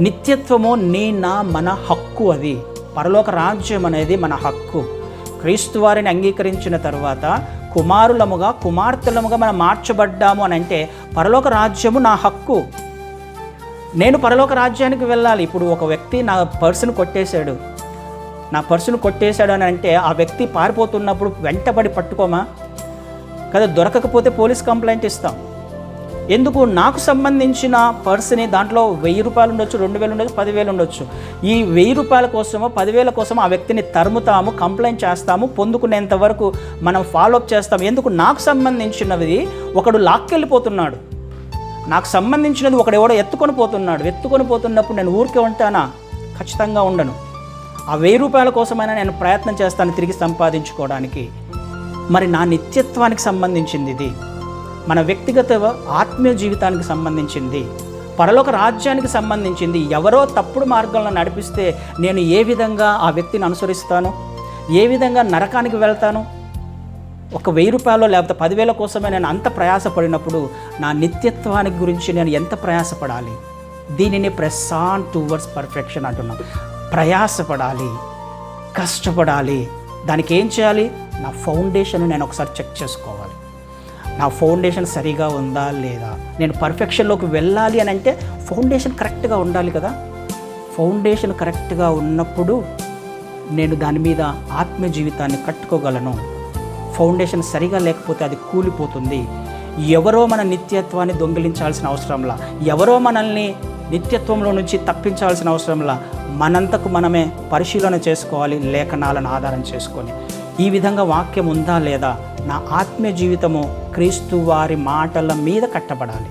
నిత్యత్వము మన హక్కు. అది పరలోక రాజ్యం అనేది మన హక్కు. క్రీస్తు వారిని అంగీకరించిన తర్వాత కుమారులముగా కుమార్తెలముగా మనం మార్చబడ్డాము అని అంటే పరలోక రాజ్యము నా హక్కు. నేను పరలోక రాజ్యానికి వెళ్ళాలి. ఇప్పుడు ఒక వ్యక్తి నా పర్సును కొట్టేశాడు అని అంటే ఆ వ్యక్తి పారిపోతున్నప్పుడు వెంటబడి పట్టుకోమా కదా, దొరకకపోతే పోలీస్ కంప్లైంట్ ఇస్తాం. ఎందుకు? నాకు సంబంధించిన పర్సుని దాంట్లో 1000 రూపాయలు ఉండొచ్చు, 2000 ఉండొచ్చు, 10,000 ఉండొచ్చు. ఈ 1000 రూపాయల కోసమో 10,000 కోసమో ఆ వ్యక్తిని తరుముతాము, కంప్లైంట్ చేస్తాము, పొందుకునేంత వరకు మనం ఫాలోఅప్ చేస్తాము. ఎందుకు? నాకు సంబంధించినది ఒకడు లాక్కెళ్ళిపోతున్నాడు, నాకు సంబంధించినది ఒకడెవడో ఎత్తుకొని పోతున్నప్పుడు నేను ఊరికే ఉంటానా? ఖచ్చితంగా ఉండను. ఆ 1000 రూపాయల కోసమైనా నేను ప్రయత్నం చేస్తాను తిరిగి సంపాదించుకోవడానికి. మరి నా నిత్యత్వానికి సంబంధించింది ఇది, మన వ్యక్తిగత ఆత్మీయ జీవితానికి సంబంధించింది, పరలోక రాజ్యానికి సంబంధించింది. ఎవరో తప్పుడు మార్గంలో నడిపిస్తే నేను ఏ విధంగా ఆ వ్యక్తిని అనుసరిస్తాను, ఏ విధంగా నరకానికి వెళ్తాను? ఒక 1000 రూపాయలు లేకపోతే 10,000 కోసమే నేను అంత ప్రయాసపడినప్పుడు నా నిత్యత్వానికి గురించి నేను ఎంత ప్రయాసపడాలి? దీనిని ప్రెస్ ఆన్ టువర్డ్స్ పర్ఫెక్షన్ అంటున్నాం. ప్రయాసపడాలి, కష్టపడాలి. దానికి ఏం చేయాలి? నా ఫౌండేషన్ నేను ఒకసారి చెక్ చేసుకోవాలి. నా ఫౌండేషన్ సరిగా ఉందా లేదా? నేను పర్ఫెక్షన్లోకి వెళ్ళాలి అని అంటే ఫౌండేషన్ కరెక్ట్గా ఉండాలి కదా. ఫౌండేషన్ కరెక్ట్గా ఉన్నప్పుడు నేను దాని మీద ఆత్మీయ జీవితాన్ని కట్టుకోగలను. ఫౌండేషన్ సరిగా లేకపోతే అది కూలిపోతుంది. ఎవరో మన నిత్యత్వాన్ని దొంగిలించాల్సిన అవసరంలా, ఎవరో మనల్ని నిత్యత్వంలో నుంచి తప్పించాల్సిన అవసరంలా మనంతకు మనమే పరిశీలన చేసుకోవాలి, లేఖనాలను ఆధారం చేసుకొని. ఈ విధంగా వాక్యం ఉందా లేదా? నా ఆత్మీయ జీవితము క్రీస్తు వారి మాటల మీద కట్టబడాలి,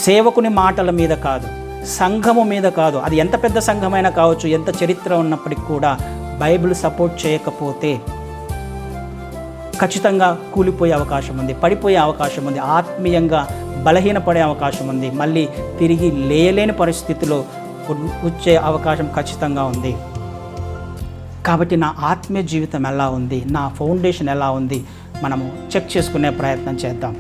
సేవకుని మాటల మీద కాదు, సంఘము మీద కాదు. అది ఎంత పెద్ద సంఘమైనా కావచ్చు, ఎంత చరిత్ర ఉన్నప్పటికీ కూడా బైబిల్ సపోర్ట్ చేయకపోతే ఖచ్చితంగా కూలిపోయే అవకాశం ఉంది, పడిపోయే అవకాశం ఉంది, ఆత్మీయంగా బలహీనపడే అవకాశం ఉంది, మళ్ళీ తిరిగి లేయలేని పరిస్థితిలో వచ్చే అవకాశం ఖచ్చితంగా ఉంది. కాబట్టి నా ఆత్మీయ జీవితం ఎలా ఉంది, నా ఫౌండేషన్ ఎలా ఉంది, మనము చెక్ చేసుకునే ప్రయత్నం చేద్దాం.